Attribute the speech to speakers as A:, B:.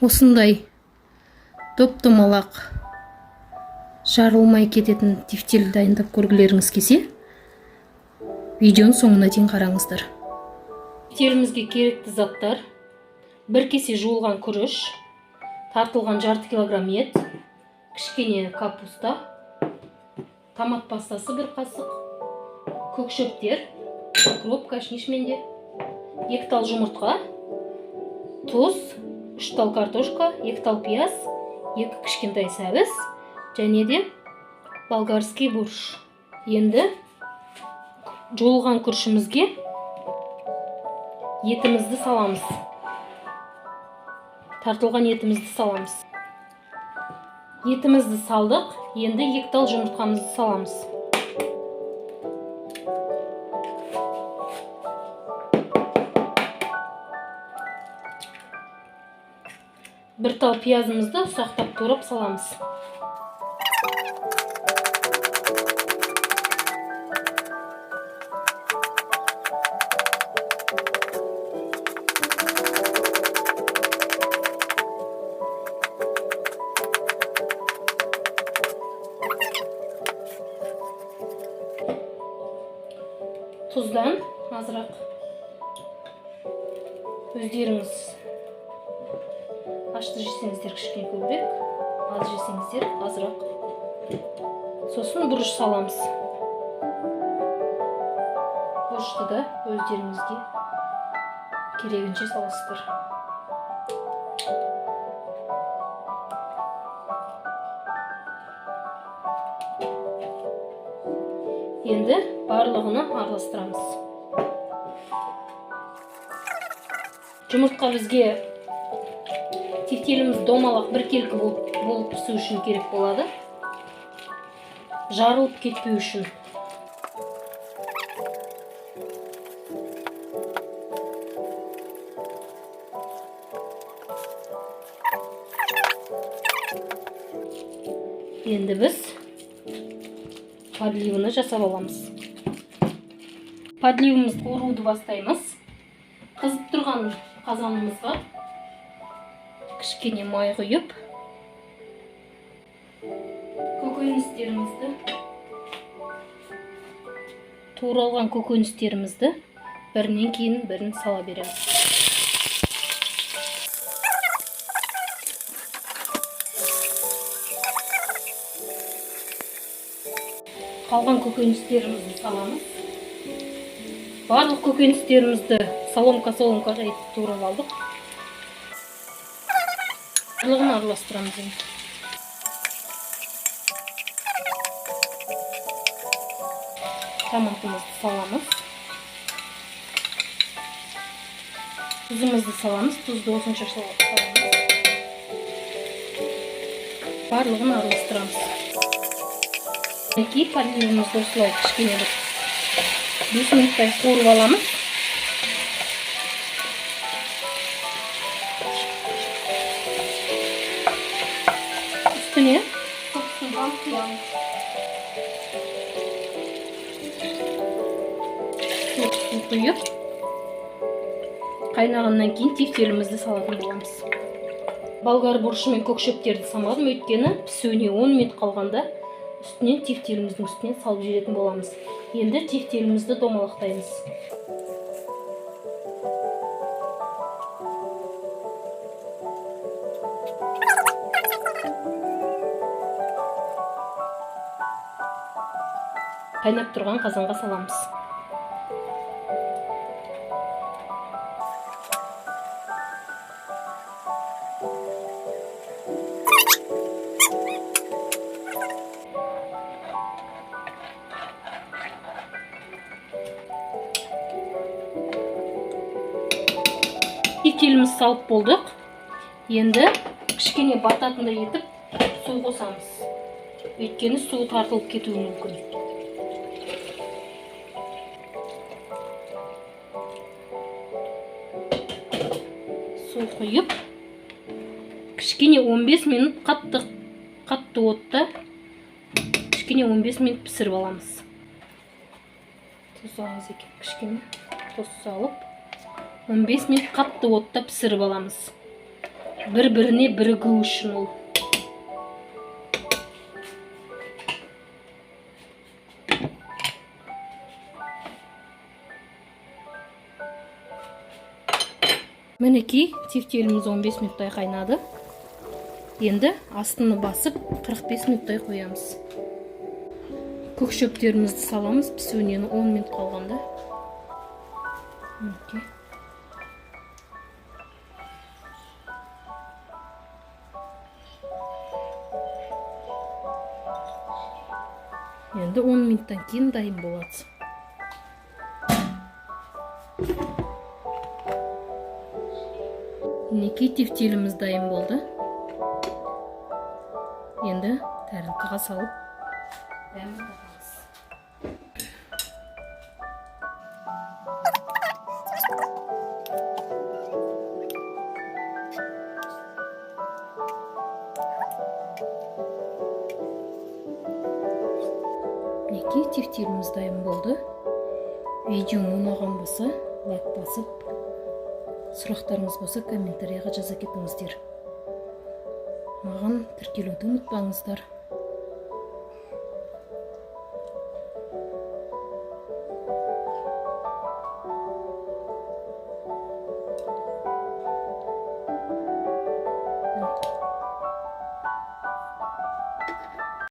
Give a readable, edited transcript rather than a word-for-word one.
A: Осындай топ-томалақ жарылмай кететін тефтель дайындап көргілеріңіз келсе, видеоның соңына дейін қараңыздар. Тефтелімізге керекті заттар: 1 кесе жуылған күріш, тартылған жарты килограмм ет, кішкене капуста, томат пастасы 1 қасық, көкшөптер, укроп, кашнишменде, 2 тал жұмыртқа, тұз, 3 тал картошка, 2 тал пияз, 2 кішкентай сәбіз және де болгарский борщ. Енді жуылған күрішімізге етімізді саламыз. Тартылған етімізді саламыз. Етімізді салдық. Енді 2 тал жұмыртқамызды саламыз. Бір тал пиязымызды ұсақтап турап саламыз. Тұздан азырақ өздеріңіз ашты жесеңіздер кішкене көбірек, аз жесеңіздер азырақ. Сосын бұрыш саламыз. Бұрышты да өздеріңізге керегінше саласыздар. Енді барлығыны араластырамыз. Жұмыртқа бізге тефтеліміз домалақ біркелкі болып пісу үшін керек болады. Жарылып кетпеу үшін. Енді біз подливаны жасап аламыз. Подливымызды қоруды бастаймыз. Қызып тұрған қазанымызға кішкене май құйып, көкөністерімізді, туралған көкөністерімізді бірінен кейін бірін сала береміз. Қалған көкөністерімізді саламыз. Барлық көкөністерімізді соломка етіп турап алдық. Барлығын араластырамыз. Томатымызды саламыз. Тұзымызды саламыз. Тұзды осынша саламыз. Барлығын араластырамыз. Подливымызды осылай кішкене 5 минуттай қуырып аламыз. Үстіне судан құямыз. Суын құйып, қайнағаннан кейін тефтелімізді салатын боламыз. Болгар боршы мен көкшөптерді самадым, өйткені пісуіне 10 минут қалғанда үстінен тефтеліміздің үстінен салып жіберетін боламыз. Енді тефтелімізді домалақтаймыз. Қайнап тұрған қазанға саламыз. Тефтеліміз салып болдық. Енді кішкене бататындай етіп су қосамыз. Өйткені су тартылып кетуі мүмкін. Су құйып, кішкене 15 минут қатты отта кішкене 15 минут пісіріп аламыз. Тұз аламыз екен, кішкене тұз салып 15 минут қатты отта пісіріп аламыз. бір-біріне бірігу үшін ол. Мінекей, тефтеліміз 15 минуттай қайнады. Енді астыны басып 45 минуттай қоямыз. Көк шөптерімізді саламыз, пісуіне 10 минут қалғанда. Енді 10 минуттан кейін дайын болады. Мінекей, тефтеліміз дайын болды. Енді тарелкаға салып дәмін татамыз. Мінекей, тефтеліміз дайын болды. Видеом ұнаған болса, лайк басып, сұрақтарыңыз болса комментарияға жаза кетіңіздер. Маған тіркелуді ұмытпаңыздар.